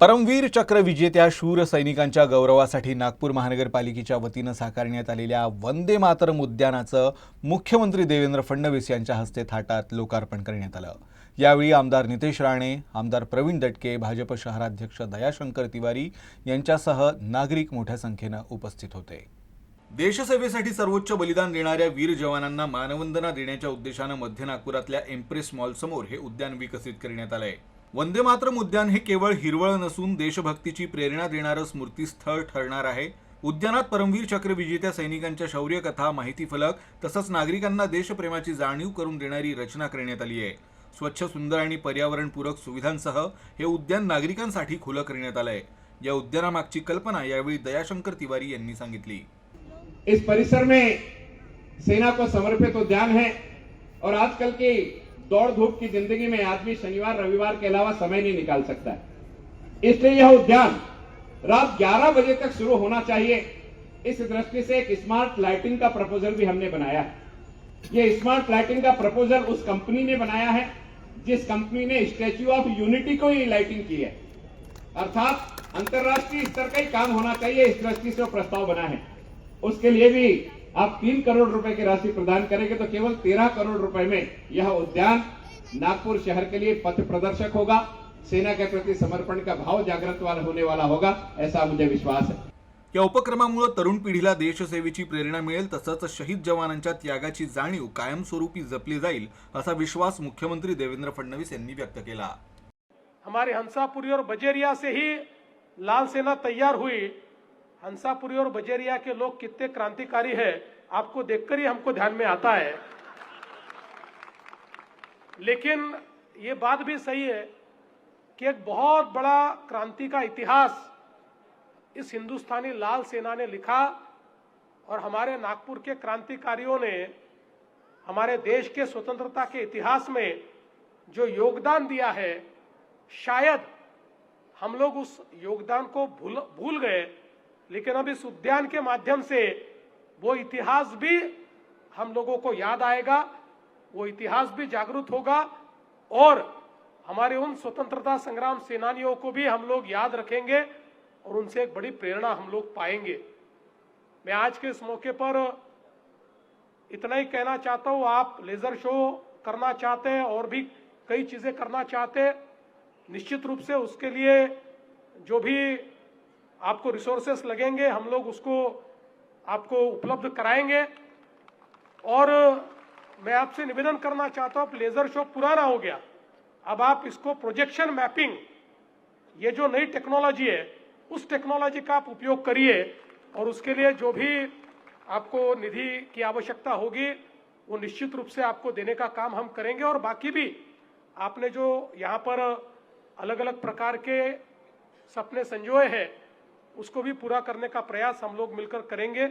परमवीर चक्र विजेत्या शूर सैनिकांच्या गौरवासाठी नागपूर महानगरपालिकेच्या वतीनं साकारण्यात आलेल्या वंदे मातरम उद्यानाचं मुख्यमंत्री देवेंद्र फडणवीस यांच्या हस्ते थाटात लोकार्पण करण्यात आलं। यावेळी आमदार नितेश राणे, आमदार प्रवीण दटके, भाजप शहराध्यक्ष दयाशंकर तिवारी यांच्यासह नागरिक मोठ्या संख्येनं उपस्थित होते। देशसेवेसाठी सर्वोच्च बलिदान देणाऱ्या वीर जवानांना मानवंदना देण्याच्या उद्देशानं मध्य नागपुरातल्या एम्प्रेस मॉल समोर हे उद्यान विकसित करण्यात आलंय। वंदे मातरम उद्यान हे केवळ हिरवळ नसून देशभक्तीची प्रेरणा देणारं स्मृतीस्थळ ठरणार आहे। उद्यानात परमवीर चक्र विजेत्या सैनिकांच्या शौर्य कथा, माहिती फलक तसंच नागरिकांना देशप्रेमाची जाणीव करून देणारी रचना करण्यात आली आहे। स्वच्छ, सुंदर आणि पर्यावरणपूरक सुविधांसह हे उद्यान नागरिकांसाठी खुलं करण्यात आलंय। या उद्यानामागची कल्पना यावेळी दयाशंकर तिवारी यांनी सांगितली। इस परिसर में सेना को समर्पित उद्यान है और आजकल की दौड़ धूप की जिंदगी में आदमी शनिवार रविवार के अलावा समय नहीं निकाल सकता है। इसलिए यह उद्यान रात 11 बजे तक शुरू होना चाहिए। इस दृष्टि से एक स्मार्ट लाइटिंग का प्रपोजल भी हमने बनाया है। यह स्मार्ट लाइटिंग का प्रपोजल उस कंपनी ने बनाया है जिस कंपनी ने स्टैच्यू ऑफ यूनिटी को ही लाइटिंग की है, अर्थात अंतरराष्ट्रीय स्तर का ही काम होना चाहिए। इस दृष्टि से वो प्रस्ताव बना है। उसके लिए भी आप 3 करोड़ रुपए की राशि प्रदान करेंगे तो केवल 13 करोड़ रुपए में यह उद्यान नागपुर शहर के लिए पथ प्रदर्शक होगा, सेना के प्रति समर्पण का भाव जागृत होने वाला होगा, ऐसा मुझे विश्वास है। या उपक्रमामुळे तरुण पिढीला देशसेवेची प्रेरणा मिळेल, तसंच शहीद जवानांच्या त्यागाची जाणीव कायमस्वरूपी जपली जाईल असा विश्वास मुख्यमंत्री देवेंद्र फडणवीस यांनी व्यक्त केला। हमारे हंसापुरी और बजेरिया से ही लाल सेना तैयार हुई। हंसापुरी और बजेरिया के लोग कितने क्रांतिकारी हैं, आपको देखकर ही हमको ध्यान में आता है। लेकिन ये बात भी सही है कि एक बहुत बड़ा क्रांति का इतिहास इस हिंदुस्तानी लाल सेना ने लिखा और हमारे नागपुर के क्रांतिकारियों ने हमारे देश के स्वतंत्रता के इतिहास में जो योगदान दिया है, शायद हम लोग उस योगदान को भूल गए। लेकिन अब इस उद्यान के माध्यम से वो इतिहास भी हम लोगों को याद आएगा, वो इतिहास भी जागृत होगा और हमारे उन स्वतंत्रता संग्राम सेनानियों को भी हम लोग याद रखेंगे और उनसे एक बड़ी प्रेरणा हम लोग पाएंगे। मैं आज के इस मौके पर इतना ही कहना चाहता हूँ, आप लेजर शो करना चाहते हैं और भी कई चीजें करना चाहते हैं, निश्चित रूप से उसके लिए जो भी आपको रिसोर्सेस लगेंगे हम लोग उसको आपको उपलब्ध कराएंगे। और मैं आपसे निवेदन करना चाहता हूँ, लेजर शो पुराना हो गया, अब आप इसको प्रोजेक्शन मैपिंग, ये जो नई टेक्नोलॉजी है उस टेक्नोलॉजी का आप उपयोग करिए और उसके लिए जो भी आपको निधि की आवश्यकता होगी वो निश्चित रूप से आपको देने का काम हम करेंगे। और बाकी भी आपने जो यहाँ पर अलग अलग प्रकार के सपने संजोए हैं उसको भी पूरा करने का प्रयास हम लोग मिलकर करेंगे।